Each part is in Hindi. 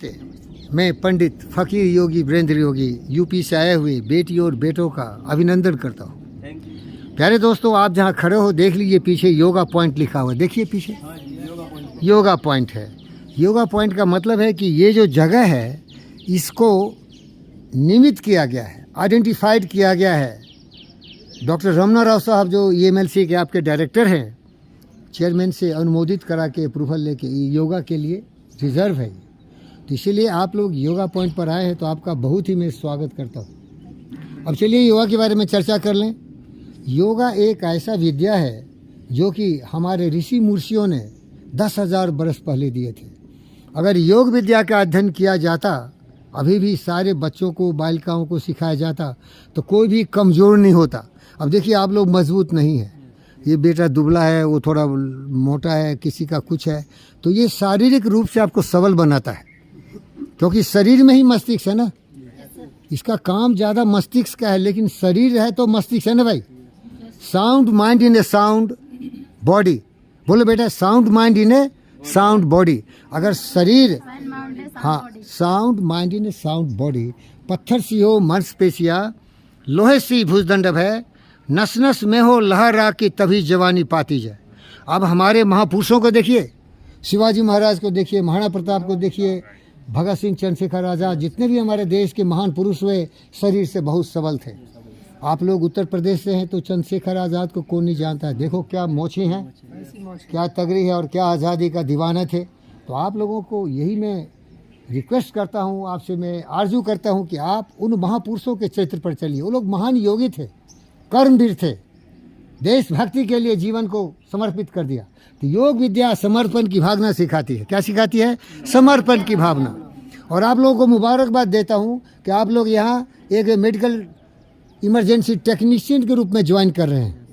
नमस्ते। मैं पंडित फकीर योगी वीरेंद्र योगी यूपी से आए हुए बेटी और बेटों का अभिनंदन करता हूँ। प्यारे दोस्तों, आप जहाँ खड़े हो देख लीजिए, पीछे योगा पॉइंट लिखा हुआ है, देखिए पीछे योगा पॉइंट है। योगा पॉइंट का मतलब है कि ये जो जगह है इसको निमित किया गया है, आइडेंटिफाइड किया गया है। डॉक्टर रमना राव साहब जो EMLC के आपके डायरेक्टर हैं, चेयरमैन से अनुमोदित करा के अप्रूवल लेके योगा के लिए रिजर्व है। तो इसीलिए आप लोग योगा पॉइंट पर आए हैं, तो आपका बहुत ही मैं स्वागत करता हूँ। अब चलिए योगा के बारे में चर्चा कर लें। योगा एक ऐसा विद्या है जो कि हमारे ऋषि मुर्षियों ने 10,000 बरस पहले दिए थे। अगर योग विद्या का अध्ययन किया जाता, अभी भी सारे बच्चों को बालिकाओं को सिखाया जाता, तो कोई भी कमज़ोर नहीं होता। अब देखिए, आप लोग मजबूत नहीं हैं, ये बेटा दुबला है, वो थोड़ा मोटा है, किसी का कुछ है, तो ये शारीरिक रूप से आपको सबल बनाता है, क्योंकि शरीर में ही मस्तिष्क है ना। इसका काम ज़्यादा मस्तिष्क का है, लेकिन शरीर है तो मस्तिष्क है ना भाई। Sound mind in A sound body. बोलो बेटा, sound mind in A sound body. अगर शरीर, हाँ, sound mind in A sound body. पत्थर सी हो मांसपेशियाँ, लोहे सी भुजदंड है, नस नस में हो लहरा की तभी जवानी पाती जाए। अब हमारे महापुरुषों को देखिए, शिवाजी महाराज को देखिए, महाराणा प्रताप को देखिए, भगत सिंह, चंद्रशेखर आज़ाद, जितने भी हमारे देश के महान पुरुष हुए, शरीर से बहुत सबल थे। आप लोग उत्तर प्रदेश से हैं तो चंद्रशेखर आज़ाद को कौन नहीं जानता है। देखो क्या मोछे हैं, क्या तगड़ी है और क्या आज़ादी का दीवाना थे। तो आप लोगों को यही मैं रिक्वेस्ट करता हूँ, आपसे मैं आरजू करता हूँ कि आप उन महापुरुषों के चरित्र पर चलिए। वो लोग महान योगी थे, कर्मवीर थे, देशभक्ति के लिए जीवन को समर्पित कर दिया। तो योग विद्या समर्पण की भावना सिखाती है। क्या सिखाती है? समर्पण की भावना। और आप लोगों को मुबारकबाद देता हूँ कि आप लोग यहाँ एक मेडिकल इमरजेंसी टेक्नीशियन के रूप में ज्वाइन कर रहे हैं।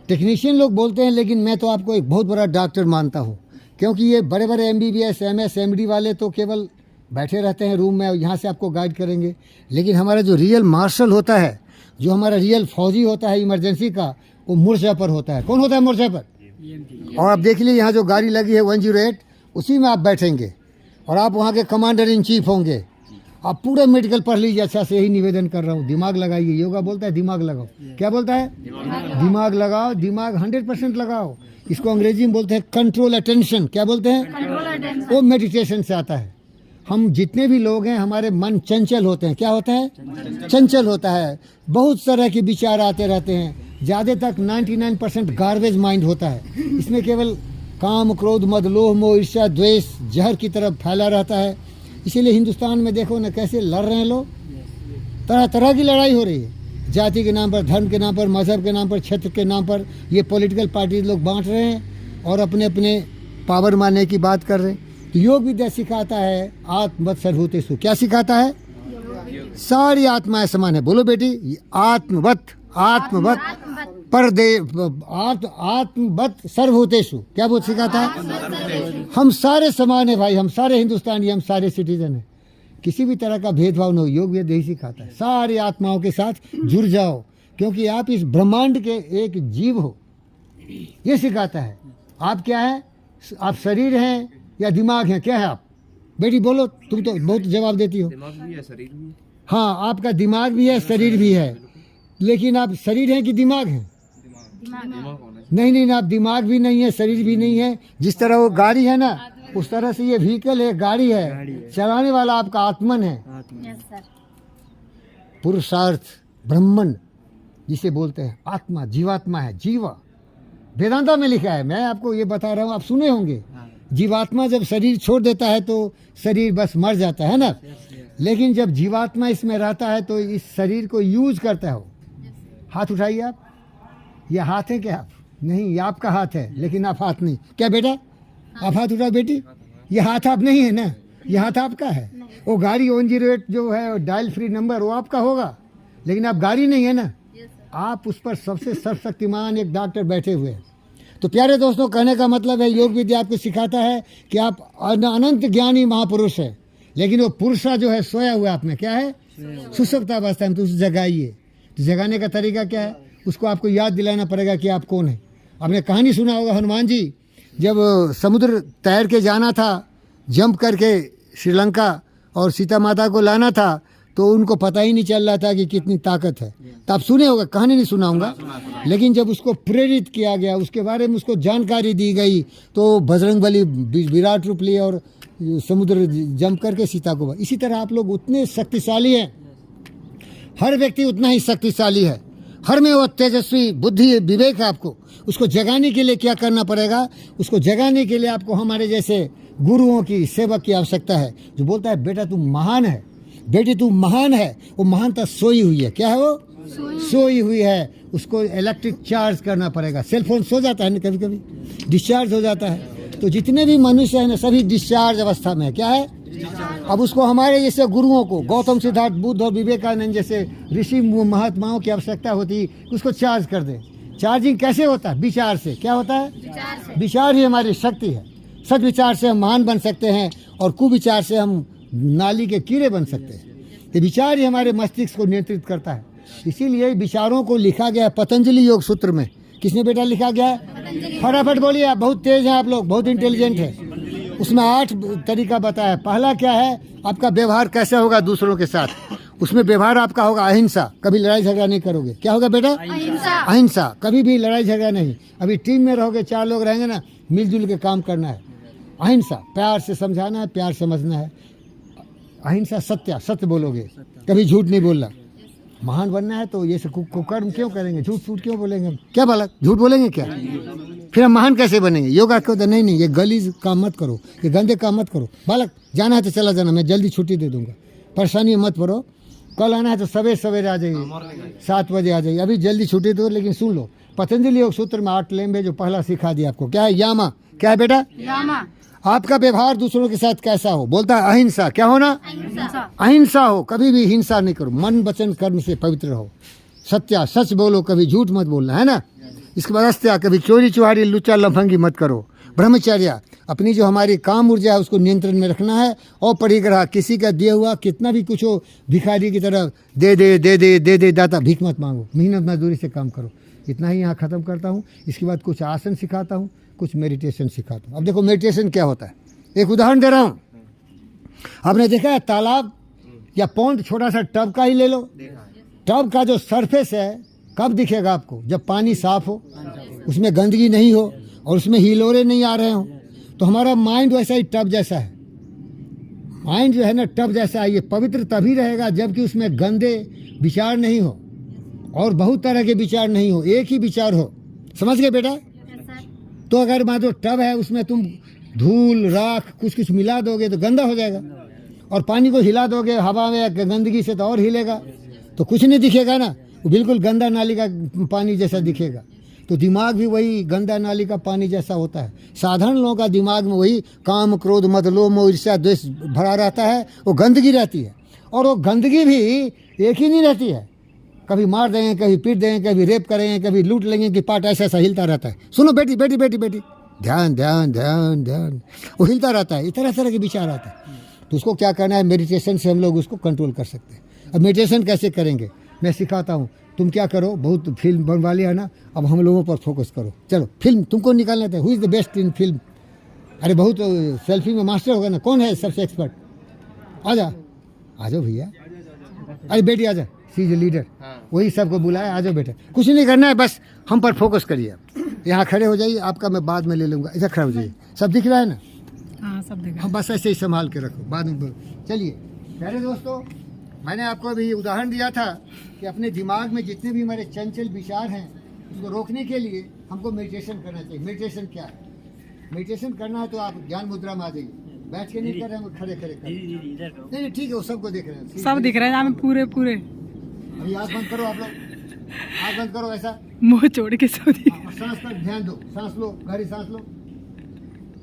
टेक्नीशियन लोग बोलते हैं, लेकिन मैं तो आपको एक बहुत बड़ा डॉक्टर मानता हूँ, क्योंकि ये बड़े बड़े MBBS MS MD वाले तो केवल बैठे रहते हैं रूम में, यहाँ से आपको गाइड करेंगे। लेकिन हमारा जो रियल मार्शल होता है, जो हमारा रियल फौजी होता है इमरजेंसी का, वो मोर्चा पर होता है। कौन होता है मोर्चा पर? और आप देख लीजिए, यहाँ जो गाड़ी लगी है 108, उसी में आप बैठेंगे और आप वहाँ के कमांडर इन चीफ होंगे। आप पूरा मेडिकल पढ़ लीजिए अच्छा से, यही निवेदन कर रहा हूँ। दिमाग लगाइए। योगा बोलता है दिमाग लगाओ। क्या बोलता है? दिमाग लगाओ। दिमाग 100% लगाओ। इसको अंग्रेजी में बोलते हैं कंट्रोल अटेंशन। क्या बोलते हैं? वो मेडिटेशन से आता है। हम जितने भी लोग हैं, हमारे मन चंचल होते हैं। क्या होता है? चंचल होता है। बहुत तरह के विचार आते रहते हैं। ज़्यादा तक 99% गार्बेज माइंड होता है। इसमें केवल काम, क्रोध, मद, लोभ, मोह, ईर्ष्या, द्वेष जहर की तरफ फैला रहता है। इसीलिए हिंदुस्तान में देखो ना कैसे लड़ रहे हैं लोग। तरह तरह की लड़ाई हो रही है, जाति के नाम पर, धर्म के नाम पर, मजहब के नाम पर, क्षेत्र के नाम पर। ये पॉलिटिकल पार्टी लोग बांट रहे हैं और अपने अपने पावर मारने की बात कर रहे हैं। तो योग विद्या सिखाता है आत्मवत सर्वभूतेषु। क्या सिखाता है? सारी आत्माएं समान है। बोलो बेटी, आत्मवत, आत्मवत आत्मवत सर्वभूतेषु। क्या वो सिखाता है? हम सारे समान है भाई, हम सारे हिंदुस्तानी, हम सारे सिटीजन हैं। किसी भी तरह का भेदभाव न हो। योग विद्या यही सिखाता है। सारी आत्माओं के साथ जुड़ जाओ, क्योंकि आप इस ब्रह्मांड के एक जीव हो। ये सिखाता है। आप क्या है? आप शरीर हैं या दिमाग हैं? क्या है आप? बेटी बोलो, तुम तो बहुत जवाब देती हो। दिमाग भी है, शरीर भी है। हाँ, आपका दिमाग भी है, शरीर भी है, लेकिन आप शरीर हैं कि दिमाग हैं? नहीं नहीं, आप दिमाग भी नहीं है, शरीर भी नहीं है। जिस तरह वो गाड़ी है ना, उस तरह से ये व्हीकल है, गाड़ी है। चलाने वाला आपका आत्मन है। पुरुषार्थ, ब्रह्मन जिसे बोलते हैं, आत्मा, जीवात्मा है। जीवा वेदांता में लिखा है, मैं आपको ये बता रहा हूँ, आप सुने होंगे। जीवात्मा जब शरीर छोड़ देता है तो शरीर बस मर जाता है ना। लेकिन जब जीवात्मा इसमें रहता है तो इस शरीर को यूज करता है। हाथ उठाइए आप। ये हाथ है क्या आप? नहीं, ये आपका हाथ है, लेकिन आप हाथ नहीं। क्या बेटा, आप हाथ उठाओ बेटी। ये हाथ आप नहीं है ना, ये हाथ आपका है। वो गाड़ी 108 जो है, डायल फ्री नंबर, वो आपका होगा, लेकिन आप गाड़ी नहीं है ना। आप उस पर सबसे सर्वशक्तिमान एक डॉक्टर बैठे हुए हैं। तो प्यारे दोस्तों, कहने का मतलब है, योग विद्या आपको सिखाता है कि आप अनंत ज्ञानी महापुरुष है, लेकिन वो पुरुषा जो है सोया हुआ आप में। क्या है? सुसुप्त अवस्था में। तो उसे जगाइए। तो जगाने का तरीका क्या है? उसको आपको याद दिलाना पड़ेगा कि आप कौन है। आपने कहानी सुना होगा, हनुमान जी जब समुद्र तैर के जाना था, जंप करके श्रीलंका और सीता माता को लाना था, तो उनको पता ही नहीं चल रहा था कि कितनी ताकत है। तो आप सुने होगा, कहानी नहीं सुनाऊंगा, लेकिन जब उसको प्रेरित किया गया, उसके बारे में उसको जानकारी दी गई, तो बजरंगबली विराट रूप लिए और समुद्र जंप करके सीता को। इसी तरह आप लोग उतने शक्तिशाली हैं, हर व्यक्ति उतना ही शक्तिशाली है, हर में वो तेजस्वी बुद्धि विवेक है। आपको उसको जगाने के लिए क्या करना पड़ेगा? उसको जगाने के लिए आपको हमारे जैसे गुरुओं की, सेवक की आवश्यकता है, जो बोलता है बेटा तुम महान है, बेटी तू महान है। वो महानता सोई हुई है। क्या है वो? सोई हुई है। उसको इलेक्ट्रिक चार्ज करना पड़ेगा। सेल फोन सो जाता है ना, कभी कभी डिस्चार्ज हो जाता है। तो जितने भी मनुष्य हैं ना, सभी डिस्चार्ज अवस्था में है। क्या है? अब उसको हमारे जैसे गुरुओं को, गौतम, सिद्धार्थ, बुद्ध और विवेकानंद जैसे ऋषि महात्माओं की आवश्यकता होती है, उसको चार्ज कर दे। चार्जिंग कैसे होता है? विचार से। क्या होता है? विचार ही हमारी शक्ति है। सद विचार से हम महान बन सकते हैं और कुविचार से हम नाली के कीड़े बन सकते हैं। तो विचार ही हमारे मस्तिष्क को नियंत्रित करता है। इसीलिए विचारों को लिखा गया पतंजलि योग सूत्र में। किसने बेटा लिखा गया है? फटाफट बोलिए, आप बहुत तेज हैं, आप लोग बहुत इंटेलिजेंट हैं। उसमें 8 तरीका बताया। पहला क्या है? आपका व्यवहार कैसे होगा दूसरों के साथ। उसमें व्यवहार आपका होगा अहिंसा, कभी लड़ाई झगड़ा नहीं करोगे। क्या होगा बेटा? अहिंसा, कभी भी लड़ाई झगड़ा नहीं। अभी टीम में रहोगे, 4 लोग रहेंगे ना, मिलजुल के काम करना है। अहिंसा, प्यार से समझाना है, प्यार समझना है। अहिंसा, सत्य बोलोगे, कभी झूठ नहीं बोलना। महान बनना है तो ये कुकर्म क्यों करेंगे? झूठ फूट क्यों बोलेंगे? क्या बालक, झूठ बोलेंगे क्या? फिर हम महान कैसे बनेंगे? योगा को नहीं, ये गलीज काम मत करो, ये गंदे काम मत करो। बालक जाना है तो चला जाना, मैं जल्दी छुट्टी दे दूंगा, परेशानी मत करो। कल आना है तो सवेरे आ जाइए, 7 बजे आ जाइए। अभी जल्दी छुट्टी दो, लेकिन सुन लो, पतंजलि योग सूत्र में 8 लेम है, जो पहला सिखा दिया आपको। क्या है? यामा। क्या है बेटा? यामा। आपका व्यवहार दूसरों के साथ कैसा हो? बोलता है अहिंसा। क्या होना? अहिंसा हो, कभी भी हिंसा नहीं करो। मन वचन कर्म से पवित्र रहो। सच बोलो, कभी झूठ मत बोलना, है ना। इसके बाद अस्त्या, कभी चोरी चुहारी लुच्चा लफंगी मत करो। ब्रह्मचर्य, अपनी जो हमारी काम ऊर्जा है उसको नियंत्रण में रखना है। और परिग्रह, किसी का दिया हुआ कितना भी कुछ हो, भिखारी की तरह दे दाता, भीख मत मांगो, मेहनत मजदूरी से काम करो। इतना ही यहाँ ख़त्म करता हूँ। इसके बाद कुछ आसन सिखाता हूँ, कुछ मेडिटेशन सिखाता हूँ। अब देखो मेडिटेशन क्या होता है, एक उदाहरण दे रहा हूँ। आपने देखा है तालाब या पॉन्ड, छोटा सा टब का ही ले लो। टब का जो सरफेस है कब दिखेगा आपको? जब पानी साफ हो, उसमें गंदगी नहीं हो और उसमें हिलोरे नहीं आ रहे हो। तो हमारा माइंड वैसा ही टब जैसा है। माइंड जो है ना टब जैसा है, ये पवित्र तभी रहेगा जबकि उसमें गंदे विचार नहीं हो और बहुत तरह के विचार नहीं हो, एक ही विचार हो। समझ गए बेटा? तो अगर मान लो टब है, उसमें तुम धूल राख कुछ मिला दोगे तो गंदा हो जाएगा, और पानी को हिला दोगे हवा में गंदगी से तो और हिलेगा, तो कुछ नहीं दिखेगा ना, वो बिल्कुल गंदा नाली का पानी जैसा दिखेगा। तो दिमाग भी वही गंदा नाली का पानी जैसा होता है। साधारण लोगों का दिमाग में वही काम, क्रोध, मद, लोभ, मोह, ईर्ष्या, द्वेष भरा रहता है, वो गंदगी रहती है। और वो गंदगी भी एक ही नहीं रहती है, कभी मार देंगे, कभी पीट देंगे, कभी रेप करेंगे, कभी लूट लेंगे, कि पार्ट ऐसा हिलता रहता है। सुनो बेटी बेटी बेटी बेटी, ध्यान ध्यान ध्यान ध्यान, वो हिलता रहता है, तरह तरह के विचार आता है। तो उसको क्या करना है? मेडिटेशन से हम लोग उसको कंट्रोल कर सकते हैं। अब मेडिटेशन कैसे करेंगे मैं सिखाता हूँ। तुम क्या करो, बहुत फिल्म बनने वाली है ना, अब हम लोगों पर फोकस करो। चलो फिल्म तुमको निकालना था, who is the best in film? अरे बहुत सेल्फी में मास्टर होगा ना, कौन है सबसे एक्सपर्ट? आ जाओ भैया, अरे बेटी आ जा, सी इज लीडर। वही सबको बुलाया, आ जाओ बेटा, कुछ नहीं करना है, बस हम पर फोकस करिए। यहाँ खड़े हो जाइए, आपका मैं बाद में ले लूँगा। ऐसा खड़े हो जाइए, सब दिख रहा है ना? हाँ सब दिख रहा है। हाँ बस ऐसे ही संभाल के रखो, बाद में। चलिए प्यारे दोस्तों, मैंने आपको अभी उदाहरण दिया था कि अपने दिमाग में जितने भी हमारे चंचल विचार हैं उसको रोकने के लिए हमको मेडिटेशन करना चाहिए। मेडिटेशन क्या है? मेडिटेशन करना है तो आप ज्ञान मुद्रा में आ जाइए। बैठ के नहीं कर रहे हैं, खड़े नहीं ठीक है, वो सबको देख रहे हैं, सब दिख रहे हैं पूरे। अभी आँख बंद करो, आप लोग आँख बंद करो, ऐसा मुंह छोड़ के सो दिए। सांस पर ध्यान दो, सांस लो, गहरी सांस लो,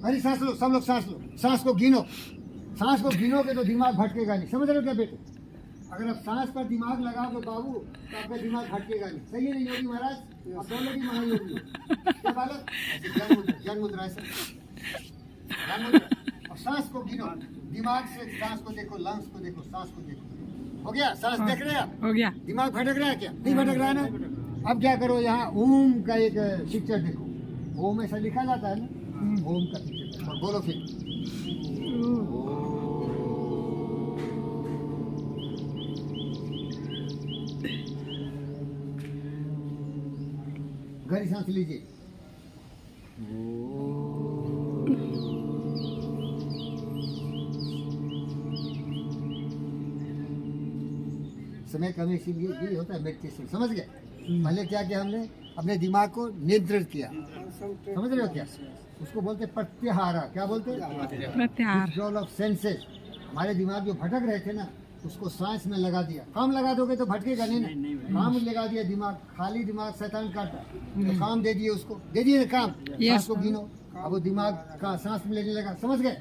गहरी सांस लो, सब लोग सांस लो, सांस को गिनो। सांस को गिनोगे तो दिमाग भटकेगा नहीं। समझ रहे हो क्या बेटे? अगर आप सांस पर दिमाग लगाओगे बाबू तो आपका दिमाग भटकेगा नहीं। सही है नहीं योगी महाराज? आप दोनों भी महायोगी हो क्या बालक? ज्ञान मुद्रा ऐसा, ज्ञान मुद्रा। और सांस को गिनो, दिमाग से सांस को देखो, लंग्स को देखो, सांस को देखो। हो गया? सांस देख रहे हैं आप? हो गया। दिमाग भटक रहा है क्या? नहीं भटक रहा है ना? अब क्या करो, यहाँ ओम का एक पिक्चर देखो। ओम ऐसा लिखा जाता है ना, ओम का पिक्चर, और बोलो फिर गहरी सांस लीजिए। समय कम इसीलिए भी होता है मेडिटेशन, समझ गए। पहले क्या किया हमने, अपने दिमाग को नियंत्रित किया, समझ रहे हो क्या? उसको बोलते हैं प्रत्याहार। क्या बोलते हैं? प्रत्याहार। Withdrawal of senses. हमारे दिमाग जो भटक रहे थे ना, उसको सांस में लगा दिया। काम लगा दोगे तो भटकेगा नहीं ना, काम लगा दिया। दिमाग खाली, दिमाग शैतान काटा, तो काम दे दिए उसको, दे दिए ना काम। सांस को गिनो, अब वो दिमाग का सांस में लेने लगा, समझ गए।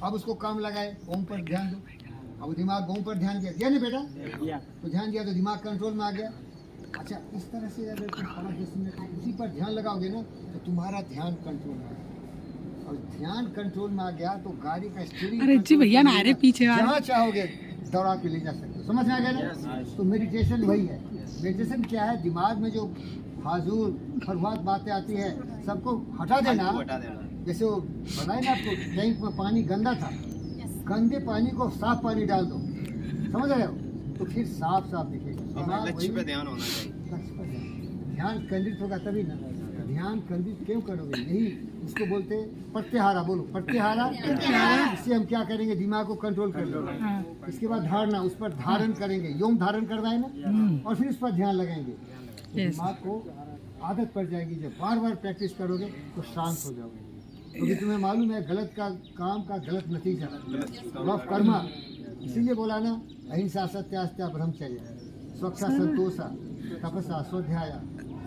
अब उसको काम लगाए, ओम पर ध्यान दो। अब दिमाग ओम पर ध्यान दिया नहीं बेटा, तो ध्यान दिया तो दिमाग कंट्रोल में आ गया। अच्छा, इस तरह से अगर तुम 5-10 मिनट उसी पर ध्यान लगाओगे ना, तो तुम्हारा ध्यान कंट्रोल में आ गया। और ध्यान कंट्रोल में आ गया तो गाड़ी का स्टीयरिंग, अरे जी भैया ना रहे पीछे वाले। जहाँ चाहोगे दौड़ा के ले जा सकते हो, समझ में आ गया ना। तो मेडिटेशन वही है। मेडिटेशन क्या है? दिमाग में जो फाजूल फरवाद बातें आती है सबको हटा देना। जैसे वो बताए ना आपको, टैंक में पानी गंदा था, गंदे पानी को साफ पानी डाल दो, समझ रहे हो, तो फिर साफ साफ दिखेगा। लक्ष्य पे ध्यान होना चाहिए। ध्यान केंद्रित होगा तभी ना। ध्यान केंद्रित क्यों करोगे? यही उसको बोलते हैं प्रत्याहारा। बोलो प्रत्याहारा। इससे हम क्या करेंगे? दिमाग को कंट्रोल कर लेंगे। इसके बाद धारणा, उस पर धारण करेंगे, योम धारण करवाए ना, और फिर उस पर ध्यान लगाएंगे। तो दिमाग को आदत पड़ जाएगी। जब बार बार प्रैक्टिस करोगे तो शांत हो जाओगे, क्योंकि तुम्हें मालूम है गलत का काम का गलत नतीजा, लॉ ऑफ कर्मा। इसीलिए बोला ना, अहिंसा सत्यास्त्या ब्रह्मचर्य स्वच्छा संतोषा तपस्या स्वाध्याय।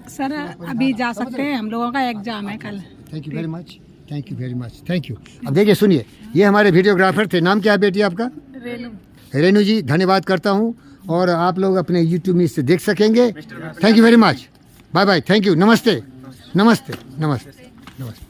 सर अभी जा सकते हैं, हम लोगों का एग्जाम है कल। Thank you very much, thank you very much, thank you. अब देखिए सुनिए, ये हमारे वीडियोग्राफर थे। नाम क्या है बेटी आपका? रेनू। रेनू जी, धन्यवाद करता हूँ। और आप लोग अपने यूट्यूब में इससे देख सकेंगे। Thank you very much, bye bye, thank you, नमस्ते नमस्ते नमस्ते नमस्ते।